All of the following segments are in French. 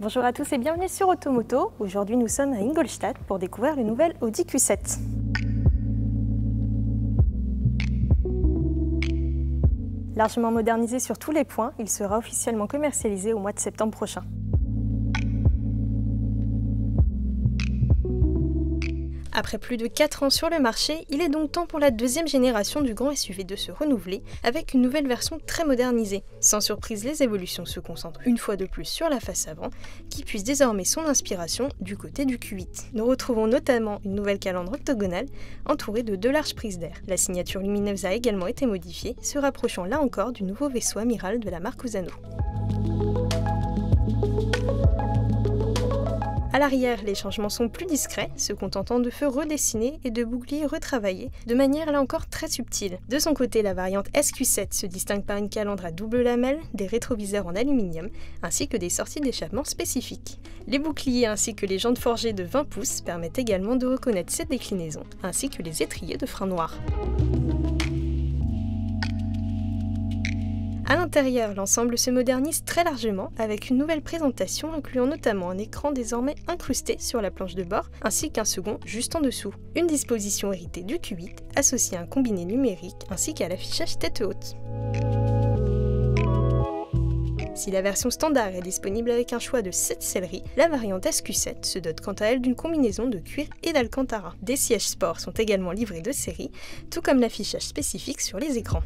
Bonjour à tous et bienvenue sur Automoto. Aujourd'hui nous sommes à Ingolstadt pour découvrir le nouvel Audi Q7. Largement modernisé sur tous les points, il sera officiellement commercialisé au mois de septembre prochain. Après plus de 4 ans sur le marché, il est donc temps pour la deuxième génération du grand SUV de se renouveler avec une nouvelle version très modernisée. Sans surprise, les évolutions se concentrent une fois de plus sur la face avant, qui puise désormais son inspiration du côté du Q8. Nous retrouvons notamment une nouvelle calandre octogonale entourée de 2 larges prises d'air. La signature lumineuse a également été modifiée, se rapprochant là encore du nouveau vaisseau amiral de la marque Usano. À l'arrière, les changements sont plus discrets, se contentant de feux redessinés et de boucliers retravaillés, de manière là encore très subtile. De son côté, la variante SQ7 se distingue par une calandre à double lamelle, des rétroviseurs en aluminium, ainsi que des sorties d'échappement spécifiques. Les boucliers ainsi que les jantes forgées de 20 pouces permettent également de reconnaître cette déclinaison, ainsi que les étriers de frein noir. À l'intérieur, l'ensemble se modernise très largement avec une nouvelle présentation incluant notamment un écran désormais incrusté sur la planche de bord ainsi qu'un second juste en dessous. Une disposition héritée du Q8 associée à un combiné numérique ainsi qu'à l'affichage tête haute. Si la version standard est disponible avec un choix de 7 selleries, la variante SQ7 se dote quant à elle d'une combinaison de cuir et d'alcantara. Des sièges sport sont également livrés de série, tout comme l'affichage spécifique sur les écrans.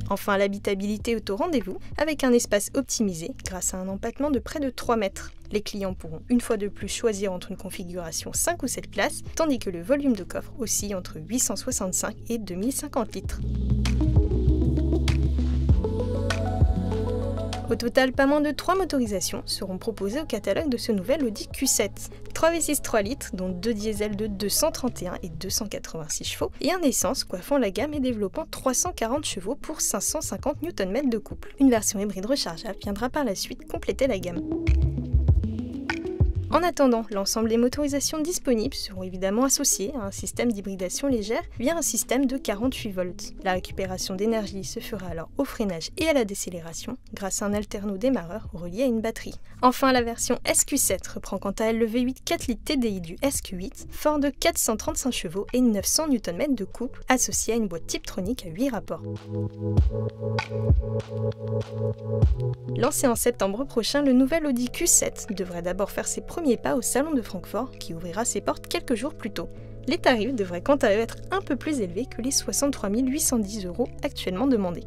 Enfin, l'habitabilité est au rendez-vous, avec un espace optimisé grâce à un empattement de près de 3 mètres. Les clients pourront une fois de plus choisir entre une configuration 5 ou 7 places, tandis que le volume de coffre oscille entre 865 et 2050 litres. Au total, pas moins de 3 motorisations seront proposées au catalogue de ce nouvel Audi Q7. 3 V6 3 litres, dont 2 diesels de 231 et 286 chevaux, et un essence coiffant la gamme et développant 340 chevaux pour 550 Nm de couple. Une version hybride rechargeable viendra par la suite compléter la gamme. En attendant, l'ensemble des motorisations disponibles seront évidemment associées à un système d'hybridation légère via un système de 48 volts. La récupération d'énergie se fera alors au freinage et à la décélération grâce à un alterno démarreur relié à une batterie. Enfin, la version SQ7 reprend quant à elle le V8 4 litres TDI du SQ8, fort de 435 chevaux et 900 Nm de couple, associé à une boîte Tiptronic à 8 rapports. Lancé en septembre prochain, le nouvel Audi Q7 devrait d'abord faire ses premiers pas au salon de Francfort qui ouvrira ses portes quelques jours plus tôt. Les tarifs devraient quant à eux être un peu plus élevés que les 63 810 € actuellement demandés.